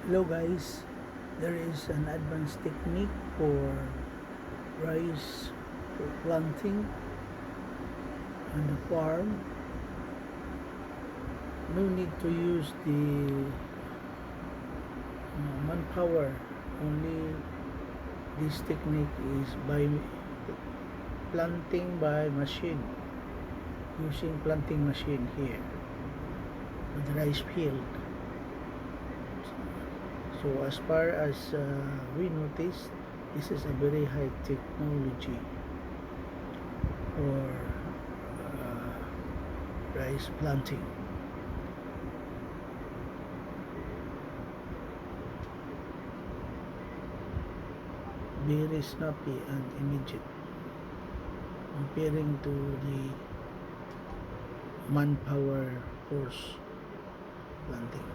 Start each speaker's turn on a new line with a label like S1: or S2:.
S1: Hello guys, there is an advanced technique for rice planting on the farm. No need to use the manpower. Only this technique is by planting by machine, using planting machine here on the rice field. So as far as we noticed, this is a very high technology for rice planting. Very snappy and immediate comparing to the manpower force planting.